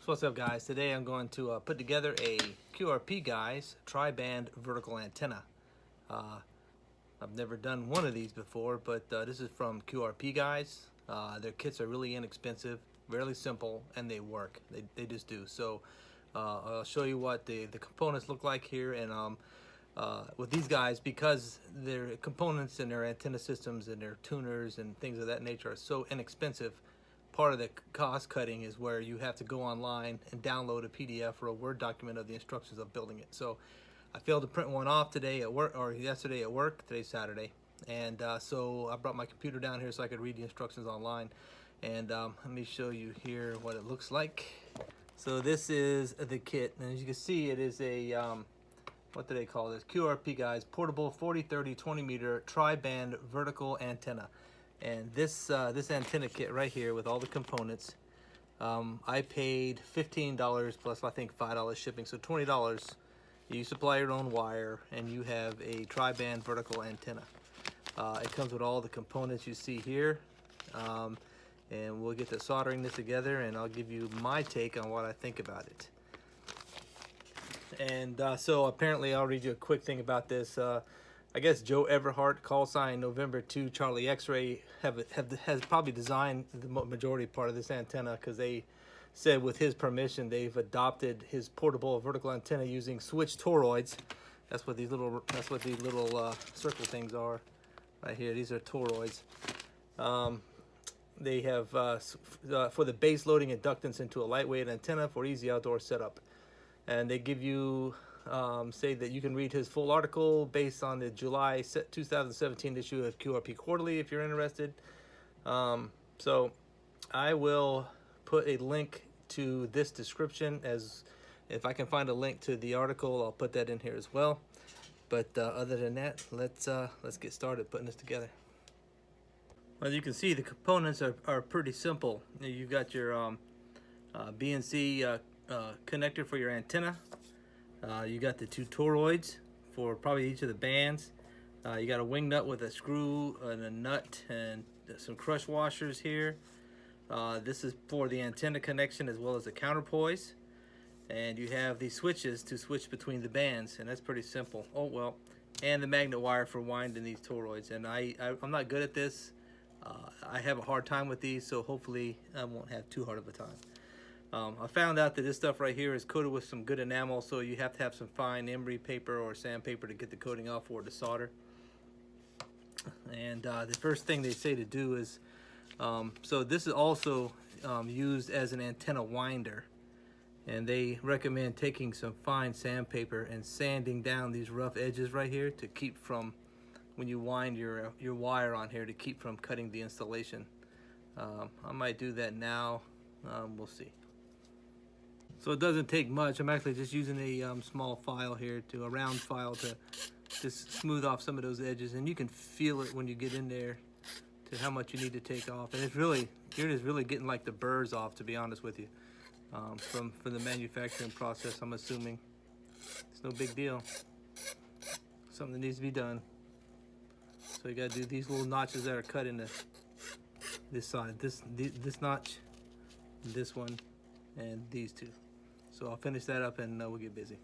So what's up, guys? Today I'm going to put together a QRPGuys tri-band vertical antenna. I've never done one of these before, but this is from QRPGuys. Their kits are really inexpensive, really simple, and they work. They just do. So I'll show you what the components look like here, and with these guys, because their components and their antenna systems and their tuners and things of that nature are so inexpensive, part of the cost cutting is where you have to go online and download a PDF or a Word document of the instructions of building it. So I failed to print one off today at work, or yesterday at work. Today's Saturday, and so I brought my computer down here so I could read the instructions online. And let me show you here what it looks like. So this is the kit, and as you can see, it is a what do they call this? QRPGuys Portable 40-30 20-meter tri-band vertical antenna. And this antenna kit right here with all the components, I paid $15 plus I think $5 shipping, so $20. You supply your own wire and you have a tri-band vertical antenna. It comes with all the components you see here, and we'll get to soldering this together, and I'll give you my take on what I think about it. And so apparently I'll read you a quick thing about this. I guess Joe Everhart, call sign November 2 Charlie X-ray, has probably designed the majority part of this antenna, because they said with his permission they've adopted his portable vertical antenna using switch toroids. That's what these little circle things are right here. These are toroids. They have for the base loading inductance into a lightweight antenna for easy outdoor setup. And they give you say that you can read his full article based on the July 2017 issue of QRP Quarterly if you're interested. So I will put a link to this description, as if I can find a link to the article, I'll put that in here as well. But other than that, let's get started putting this together. Well, as you can see, the components are pretty simple. You've got your BNC connector for your antenna. You got the two toroids for probably each of the bands. You got a wing nut with a screw and a nut and some crush washers here. This is for the antenna connection as well as the counterpoise. And you have these switches to switch between the bands, and that's pretty simple. Oh well, and the magnet wire for winding these toroids. And I'm not good at this. I have a hard time with these, so hopefully I won't have too hard of a time. I found out that this stuff right here is coated with some good enamel, so you have to have some fine emery paper or sandpaper to get the coating off or to solder. And the first thing they say to do is, so this is also used as an antenna winder, and they recommend taking some fine sandpaper and sanding down these rough edges right here to keep from, when you wind your wire on here, to keep from cutting the installation. I might do that now. We'll see. So it doesn't take much. I'm actually just using a small file here, a round file, to just smooth off some of those edges, and you can feel it when you get in there to how much you need to take off. And it's really, you're just really getting like the burrs off, to be honest with you, from the manufacturing process. I'm assuming it's no big deal. Something that needs to be done. So you got to do these little notches that are cut into this side, this notch, this one, and these two. So I'll finish that up and we'll get busy.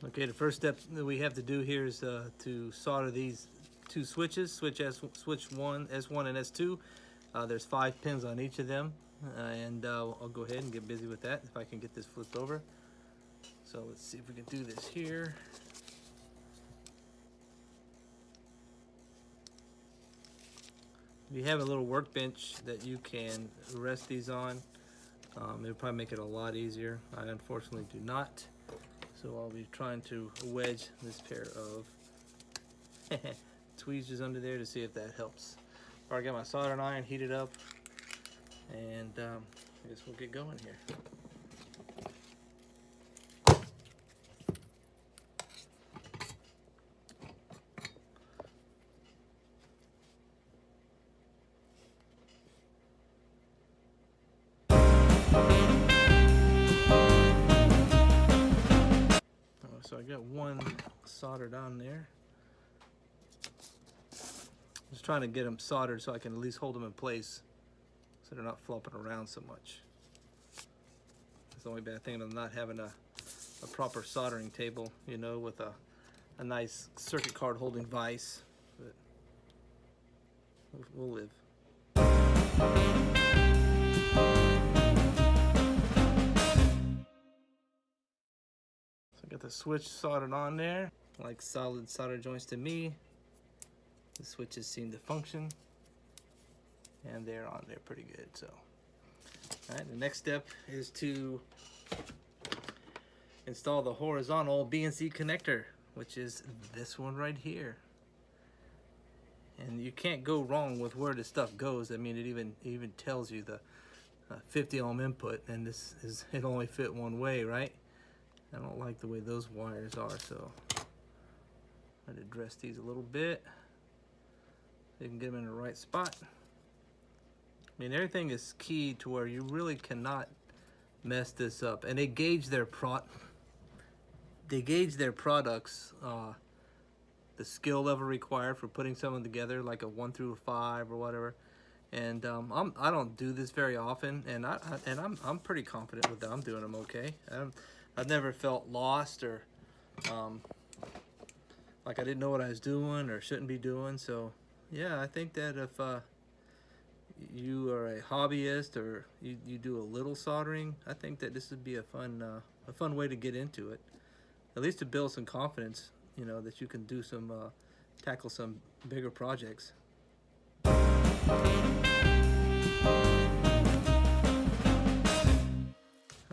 Okay, the first step that we have to do here is to solder these two switches, switch S1 and S2. There's 5 pins on each of them, and I'll go ahead and get busy with that if I can get this flipped over. So let's see if we can do this here. You have a little workbench that you can rest these on. It'll probably make it a lot easier. I unfortunately do not. So I'll be trying to wedge this pair of tweezers under there to see if that helps. Alright, I got my soldering iron heated up, and I guess we'll get going here. So I got one soldered on there. Just trying to get them soldered so I can at least hold them in place so they're not flopping around so much. That's the only bad thing of not having a proper soldering table, you know, with a nice circuit card holding vise. But we'll live. So I got the switch soldered on there, like solid solder joints to me. The switches seem to function, and they're on there pretty good. So, all right, the next step is to install the horizontal BNC connector, which is this one right here. And you can't go wrong with where this stuff goes. I mean, it even tells you the 50 ohm input, and it only fit one way, right? I don't like the way those wires are, so I'd address these a little bit. You can get them in the right spot. I mean, everything is key to where you really cannot mess this up. And they gauge their products, the skill level required for putting something together, like a 1 through 5 or whatever. And I don't do this very often, and I'm pretty confident with that. I'm doing them okay. I've never felt lost or like I didn't know what I was doing or shouldn't be doing. So yeah, I think that if you are a hobbyist or you do a little soldering, I think that this would be a fun way to get into it. At least to build some confidence, you know, that you can do some tackle some bigger projects.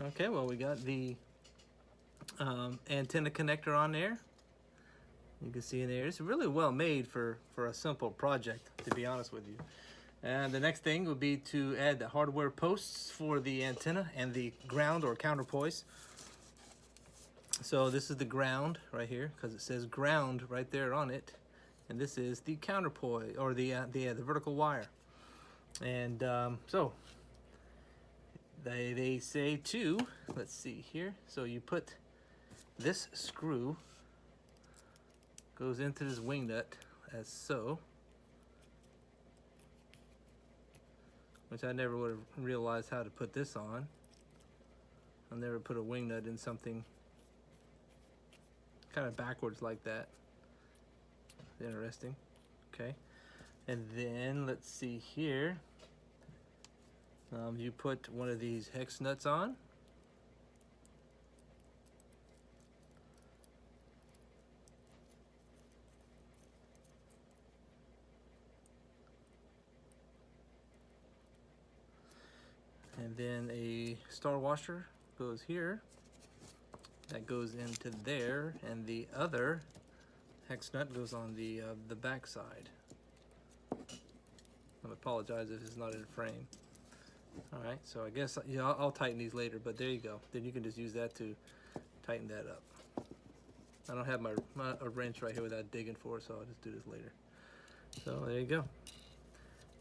Okay, well, we got the antenna connector on there. You can see in there, it's really well made for a simple project, to be honest with you. And the next thing would be to add the hardware posts for the antenna and the ground or counterpoise. So this is the ground right here, because it says ground right there on it, and this is the counterpoise or the vertical wire. And so they say to, let's see here. So you put this screw goes into this wing nut as so, which I never would have realized how to put this on. I'll never put a wing nut in something kind of backwards like that. Interesting. Okay, and then let's see here. You put one of these hex nuts on. And then a star washer goes here. That goes into there, and the other hex nut goes on the back side. I apologize if it's not in frame. All right, so I guess I'll tighten these later, but there you go. Then you can just use that to tighten that up. I don't have a wrench right here without digging for it, so I'll just do this later. So there you go.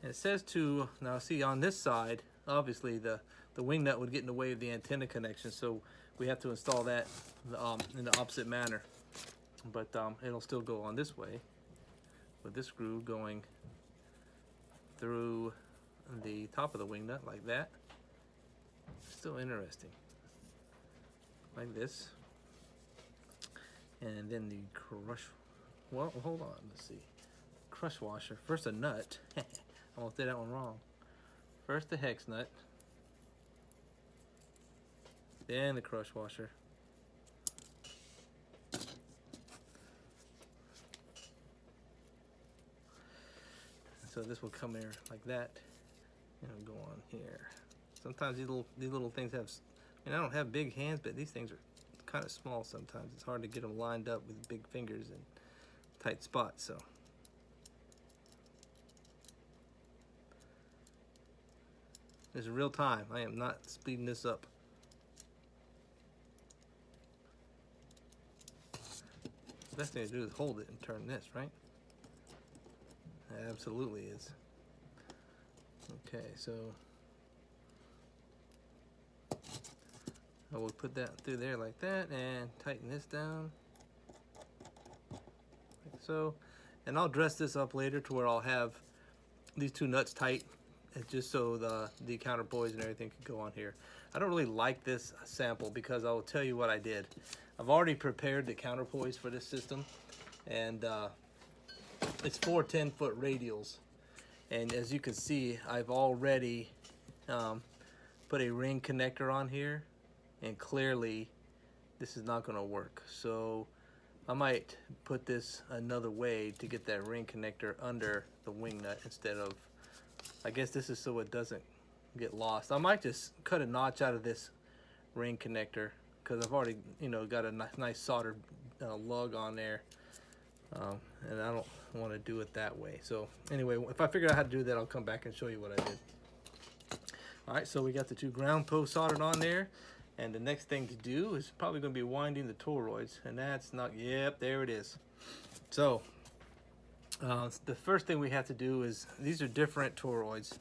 And it says to, now see on this side, obviously the wing nut would get in the way of the antenna connection, so we have to install that in the opposite manner. But it'll still go on this way with this screw going through the top of the wing nut like that. Still interesting. Like this. And then the crush, well, hold on, let's see. Crush washer, first a nut. I almost did that one wrong. First the hex nut, then the crush washer. So this will come here like that, and it'll go on here. Sometimes these little things have, I mean, I don't have big hands, but these things are kind of small sometimes. It's hard to get them lined up with big fingers and tight spots, so. This is real time. I am not speeding this up. The best thing to do is hold it and turn this, right? It absolutely is. Okay, so I will put that through there like that and tighten this down like so. And I'll dress this up later to where I'll have these two nuts tight, just so the counterpoise and everything can go on here. I don't really like this sample because I will tell you what I did. I've already prepared the counterpoise for this system, and it's 4 10-foot radials. And as you can see, I've already put a ring connector on here, and clearly this is not going to work. So I might put this another way to get that ring connector under the wing nut instead of, I guess this is so it doesn't get lost. I might just cut a notch out of this ring connector because I've already, you know, got a nice soldered lug on there, and I don't want to do it that way. So anyway, if I figure out how to do that, I'll come back and show you what I did. All right, so we got the 2 ground posts soldered on there, and the next thing to do is probably going to be winding the toroids, and that's not, yep, there it is. So the first thing we have to do is, these are different toroids.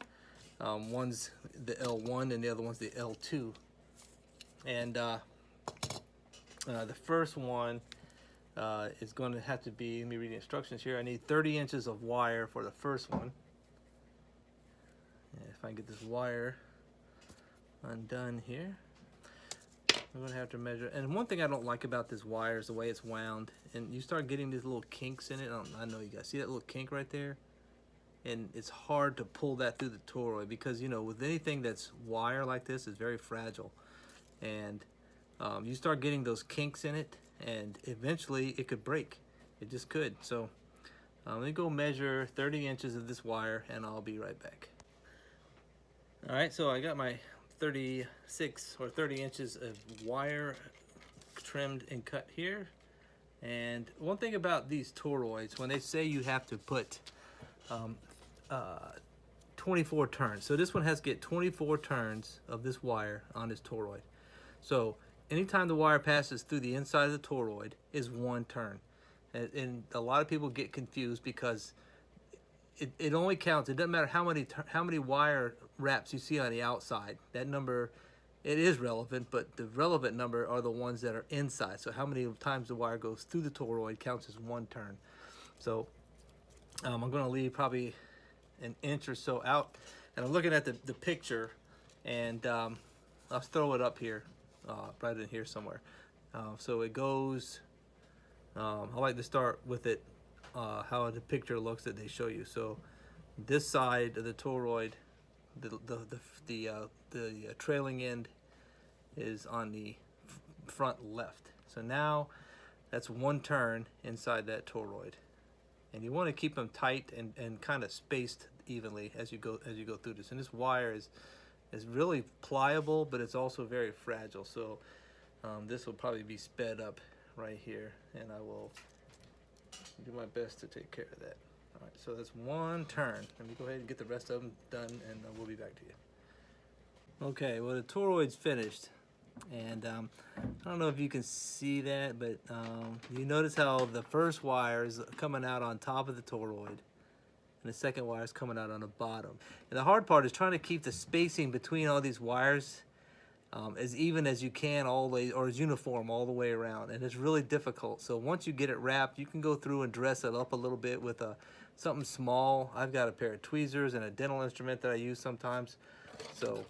One's the L1 and the other one's the L2. And the first one is going to have to be, let me read the instructions here. I need 30 inches of wire for the first one. And if I can get this wire undone here, I'm going to have to measure. And one thing I don't like about this wire is the way it's wound. And you start getting these little kinks in it. I know you guys see that little kink right there? And it's hard to pull that through the toroid because, you know, with anything that's wire like this, it's very fragile. And you start getting those kinks in it, and eventually it could break. It just could. So let me go measure 30 inches of this wire, and I'll be right back. All right, so I got my 36 or 30 inches of wire trimmed and cut here. And one thing about these toroids, when they say you have to put 24 turns, so this one has to get 24 turns of this wire on this toroid. So anytime the wire passes through the inside of the toroid is 1 turn. And a lot of people get confused because it only counts, it doesn't matter how many wire wraps you see on the outside. That number, it is relevant, but the relevant number are the ones that are inside. So how many times the wire goes through the toroid counts as 1 turn. So I'm going to leave probably an inch or so out, and I'm looking at the picture, and I'll throw it up here, right in here somewhere. So it goes, I like to start with it how the picture looks that they show you. So this side of the toroid, the trailing end is on the front left. So now that's 1 turn inside that toroid. And you want to keep them tight and kind of spaced evenly as you go through this. And this wire is really pliable, but it's also very fragile. So this will probably be sped up right here, and I will do my best to take care of that. All right, so that's 1 turn. Let me go ahead and get the rest of them done, and we'll be back to you. Okay, well, the toroid's finished. And I don't know if you can see that, but you notice how the first wire is coming out on top of the toroid, and the second wire is coming out on the bottom. And the hard part is trying to keep the spacing between all these wires as even as you can, all the way, or as uniform all the way around, and it's really difficult. So once you get it wrapped, you can go through and dress it up a little bit with something small. I've got a pair of tweezers and a dental instrument that I use sometimes. So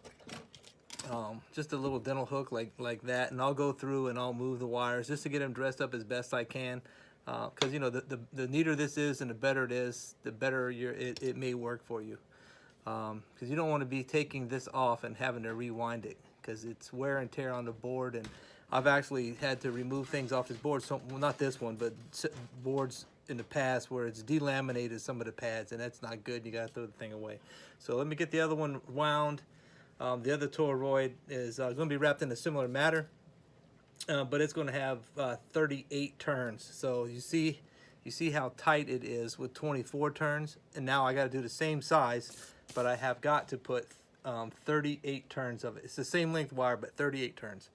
just a little dental hook like that, and I'll go through and I'll move the wires just to get them dressed up as best I can, because you know, the neater this is and the better it is, the better it may work for you, because you don't want to be taking this off and having to rewind it, because it's wear and tear on the board. And I've actually had to remove things off this board, so, well, not this one, but boards in the past where it's delaminated some of the pads, and that's not good. You gotta throw the thing away. So let me get the other one wound. The other toroid is going to be wrapped in a similar manner, but it's going to have 38 turns. So you see how tight it is with 24 turns, and now I got to do the same size, but I have got to put 38 turns of it. It's the same length wire, but 38 turns.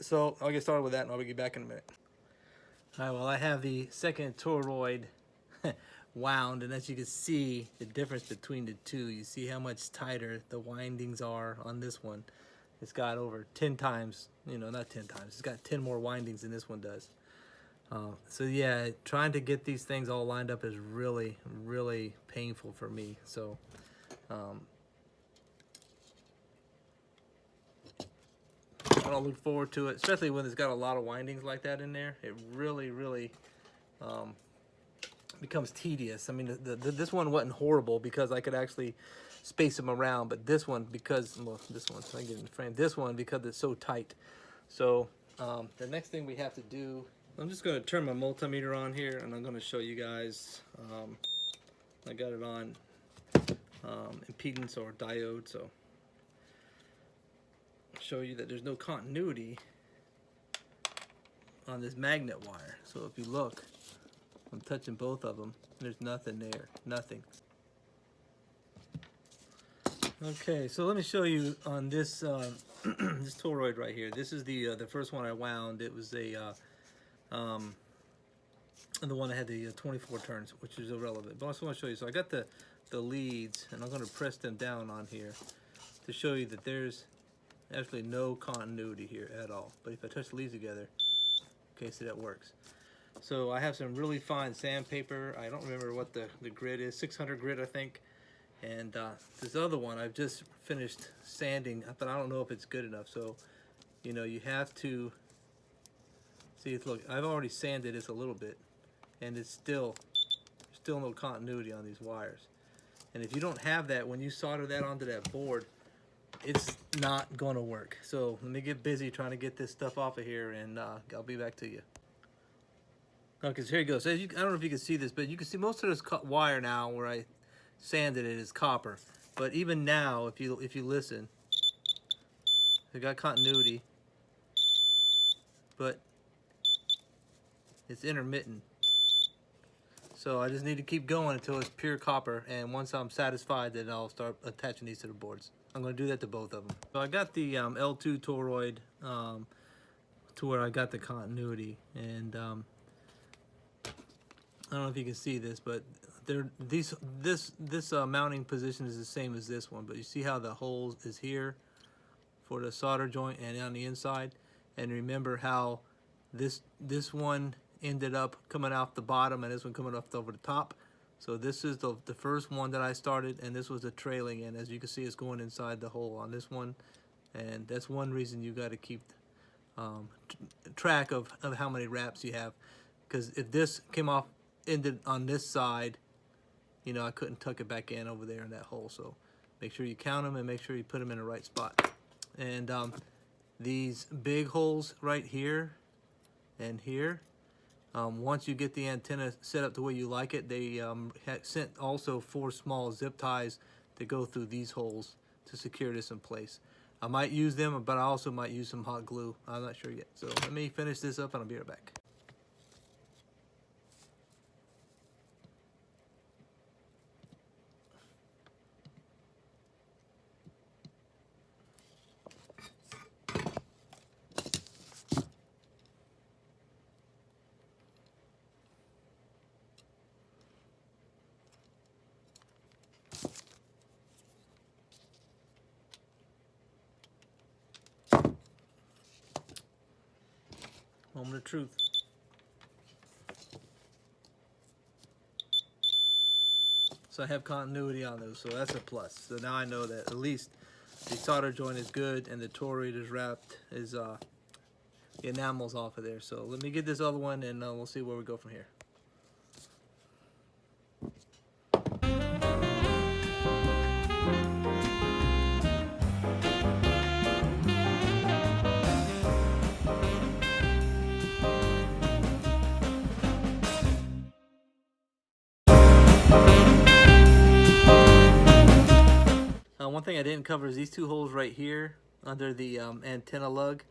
So I'll get started with that, and I'll be back in a minute. All right, well, I have the second toroid wound, and as you can see the difference between the two, you see how much tighter the windings are on this one. It's got over 10 times, you know, not 10 times, it's got 10 more windings than this one does. So yeah, trying to get these things all lined up is really painful for me. So I don't look forward to it, especially when it's got a lot of windings like that in there. It really becomes tedious. I mean, this one wasn't horrible because I could actually space them around, but this one, because, well, this one, so I can get in the frame, this one, because it's so tight. So the next thing we have to do, I'm just going to turn my multimeter on here, and I'm going to show you guys, I got it on impedance or diode, so I'll show you that there's no continuity on this magnet wire. So if you look, I'm touching both of them, there's nothing there, nothing. Okay, so let me show you on this this toroid right here. This is the first one I wound. It was the one that had the 24 turns, which is irrelevant. But I also want to show you. So I got the leads, and I'm going to press them down on here to show you that there's actually no continuity here at all. But if I touch the leads together, okay, so that works. So I have some really fine sandpaper. I don't remember what the grit is, 600 grit, I think. And this other one I've just finished sanding, but I don't know if it's good enough. So, you know, you have to see. Look, I've already sanded this a little bit, and it's still no continuity on these wires. And if you don't have that, when you solder that onto that board, it's not going to work. So let me get busy trying to get this stuff off of here, and I'll be back to you. Okay, so here you go. So I don't know if you can see this, but you can see most of this wire now where I sanded it is copper. But even now, if you listen, it got continuity, but it's intermittent. So I just need to keep going until it's pure copper, and once I'm satisfied, then I'll start attaching these to the boards. I'm going to do that to both of them. So I got the L2 toroid to where I got the continuity, and I don't know if you can see this, but this mounting position is the same as this one, but you see how the hole is here for the solder joint and on the inside. And remember how this one ended up coming off the bottom and this one coming off over the top. So this is the first one that I started, and this was the trailing, and as you can see, it's going inside the hole on this one. And that's one reason you got to keep track of how many wraps you have, because if this came off ended on this side, you know, I couldn't tuck it back in over there in that hole. So make sure you count them and make sure you put them in the right spot. And these big holes right here and here, once you get the antenna set up the way you like it, they had sent also 4 small zip ties to go through these holes to secure this in place. I might use them, but I also might use some hot glue. I'm not sure yet. So let me finish this up and I'll be right back. Moment of truth. So I have continuity on those, so that's a plus. So now I know that at least the solder joint is good and the toroid is wrapped, the enamel's off of there. So let me get this other one, and we'll see where we go from here. One thing I didn't cover is these 2 holes right here under the antenna lug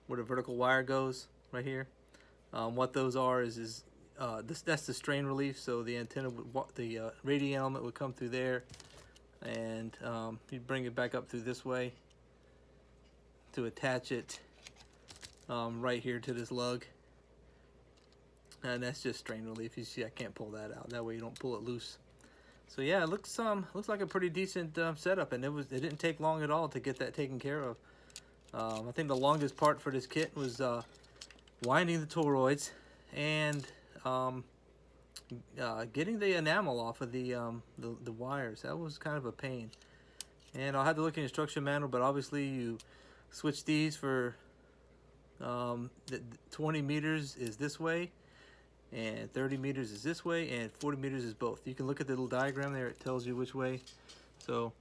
where the vertical wire goes right here. What those are is that's the strain relief. So the antenna, the radiating element would come through there, and you'd bring it back up through this way to attach it right here to this lug. And that's just strain relief. You see I can't pull that out. That way you don't pull it loose. So yeah, it looks like a pretty decent setup, and it didn't take long at all to get that taken care of. I think the longest part for this kit was winding the toroids and getting the enamel off of the wires. That was kind of a pain. And I'll have to look in the instruction manual, but obviously you switch these for The 20 meters is this way, and 30 meters is this way, and 40 meters is both. You can look at the little diagram there, it tells you which way. So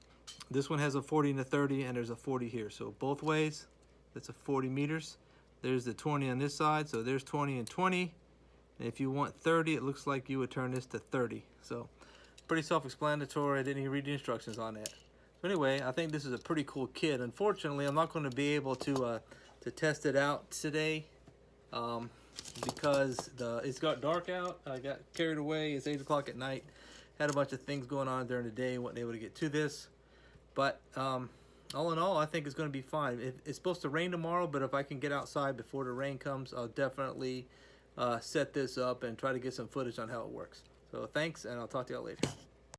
this one has a 40 and a 30, and there's a 40 here. So both ways, that's a 40 meters. There's the 20 on this side, so there's 20 and 20. And if you want 30, it looks like you would turn this to 30. So pretty self-explanatory. I didn't even read the instructions on that. So anyway, I think this is a pretty cool kit. Unfortunately, I'm not going to be able to test it out today because it's got dark out. I got carried away. It's 8 o'clock at night. Had a bunch of things going on during the day. Wasn't able to get to this. But all in all, I think it's going to be fine. It's supposed to rain tomorrow, but if I can get outside before the rain comes, I'll definitely set this up and try to get some footage on how it works. So thanks, and I'll talk to y'all later.